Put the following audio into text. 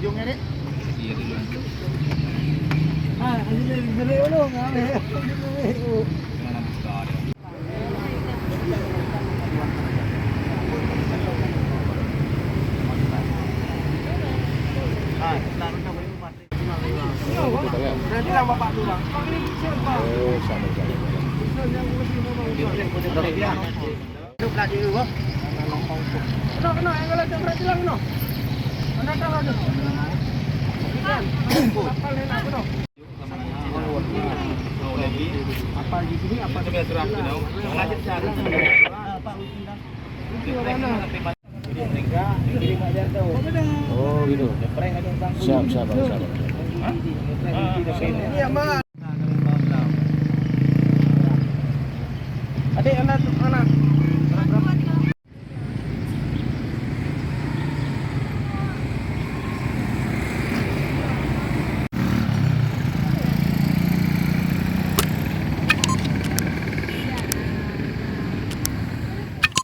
ujungnya nih. Iya dulu. Ini gede dulu ngame. Mana besar ya. Berarti lah bapak tuh bang. Oh, sama-sama. Hidup lagi dulu bang. Kena, yang kalau berarti lah kena. Mana tahu tu? Kan, kapal ni nak kena. Apa di sini? Apa di serah tu? Lanjut cari. Pak Undang. Itu mana? Ini mereka, ini mak dia tahu. Oh, gitu. Siap, siap, siap. Ini aman. Adik anak.